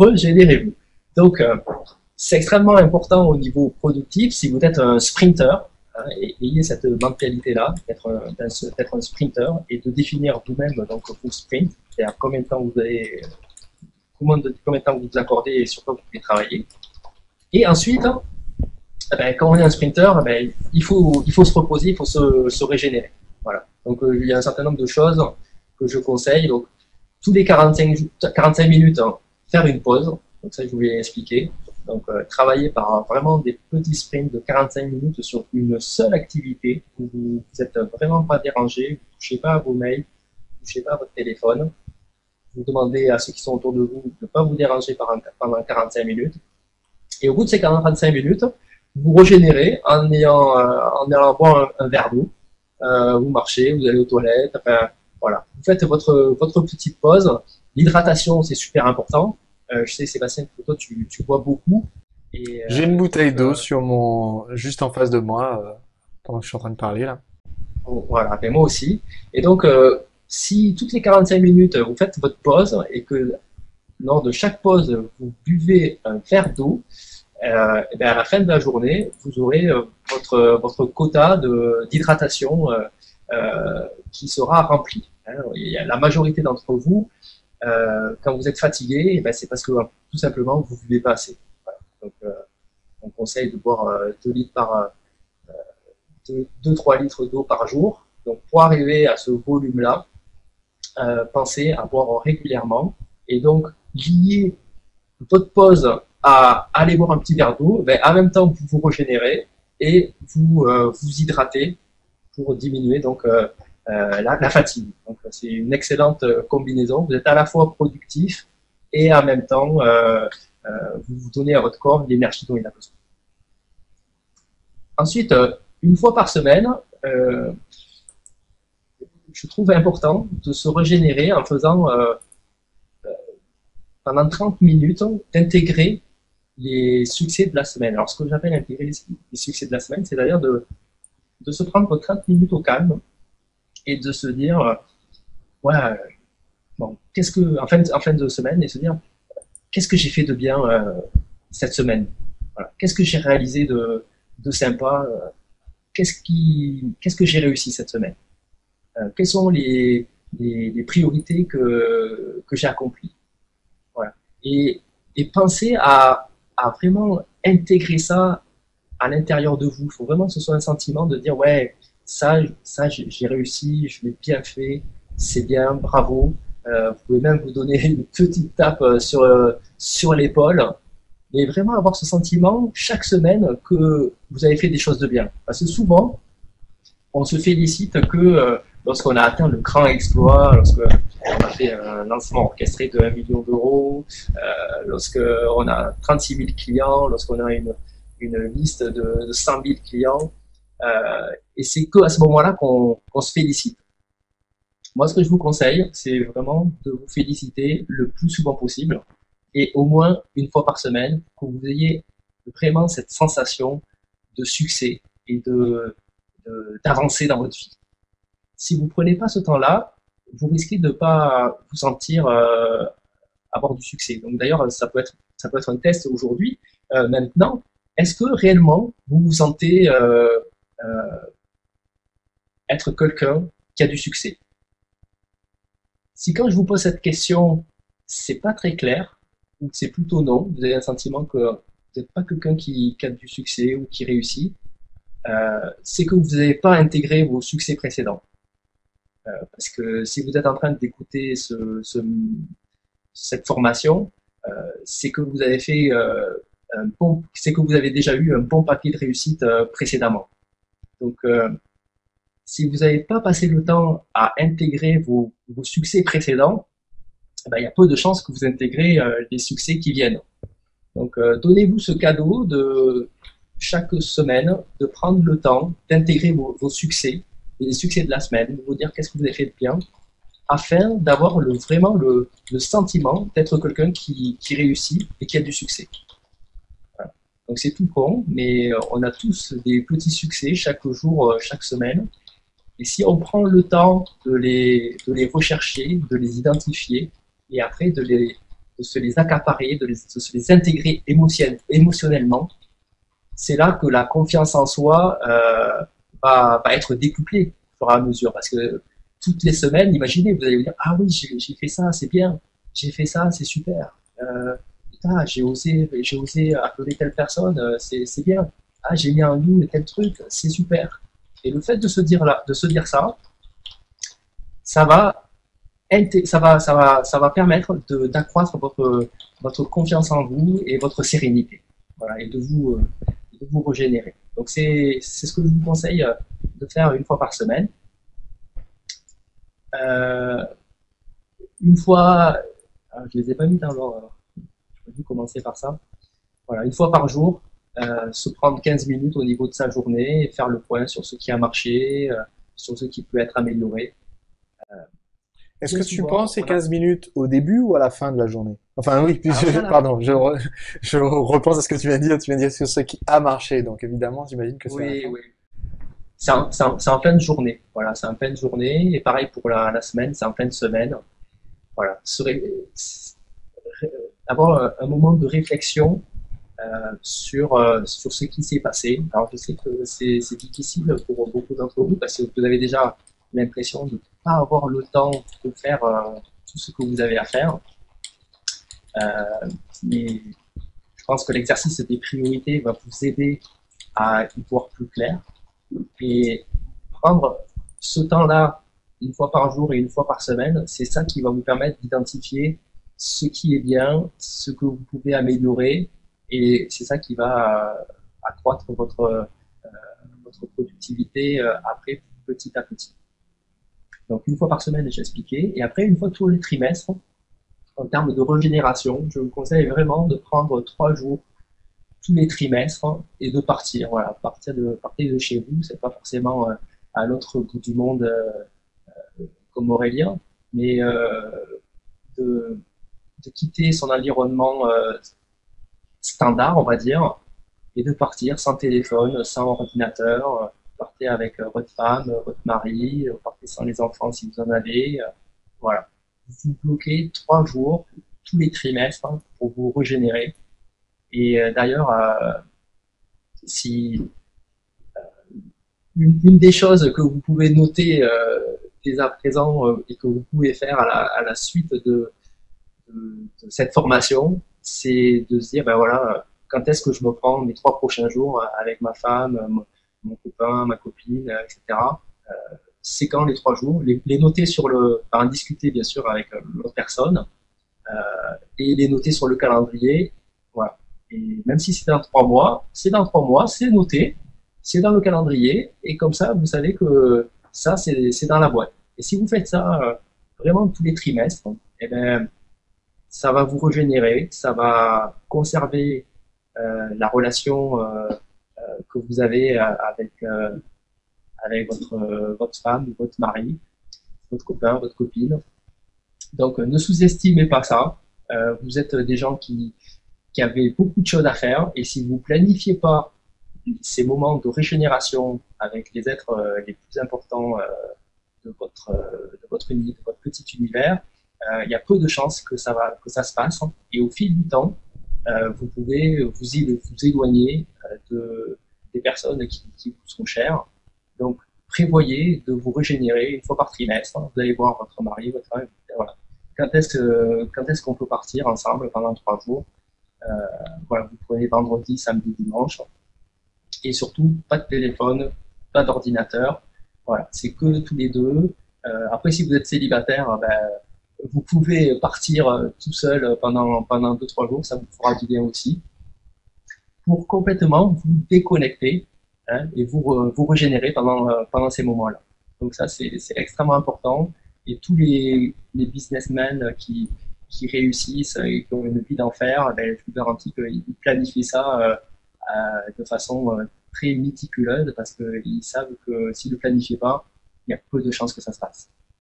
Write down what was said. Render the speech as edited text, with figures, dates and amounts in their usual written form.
régénérez-vous. Donc, c'est extrêmement important au niveau productif. Si vous êtes un sprinter, hein, ayez cette mentalité-là, d'être un sprinter et de définir vous-même donc vos sprints, c'est-à-dire combien de temps vous allez, combien de temps vous vous accordez et sur quoi vous pouvez travailler. Et ensuite, eh ben, quand on est un sprinter, eh ben, il faut se reposer, il faut se régénérer. Voilà. Donc, il y a un certain nombre de choses que je conseille. Donc, tous les 45 minutes, hein, faire une pause. Donc, ça, je vous l'ai expliqué. Donc, travailler par vraiment des petits sprints de 45 minutes sur une seule activité où vous n'êtes vraiment pas dérangé, vous ne touchez pas à vos mails, vous ne touchez pas à votre téléphone. Vous demandez à ceux qui sont autour de vous de ne pas vous déranger pendant 45 minutes. Et au bout de ces 45 minutes, vous régénérez en allant boire un verre d'eau. Vous marchez, vous allez aux toilettes, enfin, voilà. Vous faites votre petite pause. L'hydratation, c'est super important. Je sais, Sébastien, que toi, tu bois beaucoup. Et, J'ai une bouteille d'eau euh, sur juste en face de moi, pendant que je suis en train de parler là. voilà, ben moi aussi. Et donc, si toutes les 45 minutes, vous faites votre pause et que lors de chaque pause, vous buvez un verre d'eau, et bien à la fin de la journée, vous aurez votre quota d'hydratation qui sera rempli. Hein. La majorité d'entre vous, quand vous êtes fatigué, eh ben, c'est parce que tout simplement vous ne buvez pas assez. Voilà. Donc, on conseille de boire 2 litres 2-3 litres d'eau par jour. Donc, pour arriver à ce volume-là, pensez à boire régulièrement et donc lier votre pause à aller boire un petit verre d'eau, ben, en même temps vous vous régénérez et vous hydratez pour diminuer donc la fatigue. Donc c'est une excellente combinaison. Vous êtes à la fois productif et en même temps vous donnez à votre corps l'énergie dont il a besoin. Ensuite, une fois par semaine, euh, je trouve important de se régénérer en faisant pendant 30 minutes d'intégrer les succès de la semaine. Alors, ce que j'appelle intégrer les succès de la semaine, c'est d'ailleurs de se prendre 30 minutes au calme et de se dire, ouais, bon, qu'est-ce que, en fin de semaine, et se dire, qu'est-ce que j'ai fait de bien cette semaine? Voilà. Qu'est-ce que j'ai réalisé de sympa? Qu'est-ce que j'ai réussi cette semaine? Quelles sont les priorités que j'ai accomplies? Voilà. Et penser à vraiment intégrer ça à l'intérieur de vous. Il faut vraiment que ce soit un sentiment de dire, ouais, ça j'ai réussi, je l'ai bien fait, c'est bien, bravo. Vous pouvez même vous donner une petite tape sur l'épaule, mais vraiment avoir ce sentiment chaque semaine que vous avez fait des choses de bien. Parce que souvent, on se félicite que lorsqu'on a atteint le grand exploit, lorsqu'on a fait un lancement orchestré de 1 million d'euros, lorsqu'on a 36 000 clients, lorsqu'on a une liste de 100 000 clients. Et c'est qu'à ce moment-là qu'on se félicite. Moi, ce que je vous conseille, c'est vraiment de vous féliciter le plus souvent possible et au moins une fois par semaine pour que vous ayez vraiment cette sensation de succès et d'avancer dans votre vie. Si vous ne prenez pas ce temps-là, vous risquez de ne pas vous sentir avoir du succès. Donc d'ailleurs, ça peut être un test aujourd'hui. Maintenant, est-ce que réellement vous vous sentez être quelqu'un qui a du succès? Si quand je vous pose cette question, c'est pas très clair, ou que c'est plutôt non, vous avez un sentiment que vous n'êtes pas quelqu'un qui a du succès ou qui réussit, c'est que vous n'avez pas intégré vos succès précédents. Parce que si vous êtes en train d'écouter cette formation, c'est que vous avez fait c'est que vous avez déjà eu un bon papier de réussite précédemment. Donc, si vous n'avez pas passé le temps à intégrer vos succès précédents, ben, il y a peu de chances que vous intégrez les succès qui viennent. Donc, donnez-vous ce cadeau de chaque semaine de prendre le temps d'intégrer vos succès et les succès de la semaine, de vous dire qu'est-ce que vous avez fait de bien, afin d'avoir vraiment le sentiment d'être quelqu'un qui réussit et qui a du succès. Voilà. Donc c'est tout con, mais on a tous des petits succès chaque jour, chaque semaine. Et si on prend le temps de les rechercher, de les identifier, et après de de se les accaparer, de se les intégrer émotionnellement, c'est là que la confiance en soi va être décuplée au fur et à mesure. Parce que toutes les semaines, imaginez, vous allez vous dire, ah oui, j'ai fait ça, c'est bien, j'ai fait ça, c'est super. Putain, j'ai osé appeler telle personne, c'est bien. Ah, j'ai mis en ligne tel truc, c'est super. Et le fait de se dire là, de se dire ça, ça va, ça va permettre d'accroître votre confiance en vous et votre sérénité. Voilà, et de vous régénérer. Donc c'est ce que je vous conseille de faire une fois par semaine. Euh, une fois, je les ai pas mis dans l'ordre, alors j'aurais dû commencer par ça. Voilà, une fois par jour, se prendre 15 minutes au niveau de sa journée et faire le point sur ce qui a marché, sur ce qui peut être amélioré. Est-ce Bien que tu souvent, penses ces on a. 15 minutes au début ou à la fin de la journée? Enfin oui, Alors c'est à la fin. pardon, je repense à ce que tu viens de dire. Tu viens de dire sur ce qui a marché, donc évidemment, j'imagine que c'est à la Oui, fin. oui. C'est en fin de journée. Voilà, c'est en fin de journée. Et pareil pour la semaine, c'est en fin de semaine. Voilà. Avoir un moment de réflexion sur ce qui s'est passé. Alors, je sais que c'est difficile pour beaucoup d'entre vous parce que vous avez déjà l'impression de ne pas avoir le temps de faire tout ce que vous avez à faire. Mais je pense que l'exercice des priorités va vous aider à y voir plus clair et prendre ce temps-là une fois par jour et une fois par semaine. C'est ça qui va vous permettre d'identifier ce qui est bien, ce que vous pouvez améliorer et c'est ça qui va accroître votre productivité après petit à petit. Donc une fois par semaine, j'ai expliqué, et après une fois tous les trimestres, en termes de régénération, je vous conseille vraiment de prendre 3 jours tous les trimestres et de partir. Voilà, partir de chez vous, c'est pas forcément à l'autre bout du monde comme Aurélien, mais de, de quitter son environnement standard, on va dire, et de partir sans téléphone, sans ordinateur. Partez avec votre femme, votre mari, partez sans les enfants si vous en avez. Voilà. Vous bloquez 3 jours tous les trimestres pour vous régénérer. Et d'ailleurs, si une des choses que vous pouvez noter dès à présent et que vous pouvez faire à la suite de cette formation, c'est de se dire, ben voilà, quand est-ce que je me prends mes 3 prochains jours avec ma femme, mon copain, ma copine, etc. C'est quand les 3 jours, les noter sur en discuter bien sûr avec l'autre personne, et les noter sur le calendrier. Voilà. Et même si c'est dans 3 mois, c'est dans 3 mois, c'est noté, c'est dans le calendrier, et comme ça, vous savez que ça, c'est dans la boîte. Et si vous faites ça vraiment tous les trimestres, eh ben, ça va vous régénérer, ça va conserver la relation que vous avez avec votre femme, votre mari, votre copain, votre copine. Donc, ne sous-estimez pas ça. Vous êtes des gens qui avaient beaucoup de choses à faire, et si vous planifiez pas ces moments de régénération avec les êtres les plus importants de votre petit univers, il y a peu de chances que ça se passe. Et au fil du temps, vous pouvez vous éloigner des personnes qui vous sont chères. Donc, prévoyez de vous régénérer une fois par trimestre. Vous allez voir votre mari, votre femme, voilà. Quand est-ce qu'on peut partir ensemble pendant 3 jours? Voilà, vous prenez vendredi, samedi, dimanche. Et surtout, pas de téléphone, pas d'ordinateur. Voilà, c'est que tous les deux. Après, si vous êtes célibataire, ben, vous pouvez partir tout seul pendant 2, 3 jours, ça vous fera du bien aussi, pour complètement vous déconnecter hein, et vous régénérer pendant ces moments-là. Donc ça, c'est extrêmement important. Et tous les businessmen qui réussissent et qui ont une vie d'enfer, ben, je vous garantis qu'ils planifient ça de façon très méticuleuse parce qu'ils savent que s'ils ne le planifient pas, il y a peu de chances que ça se passe.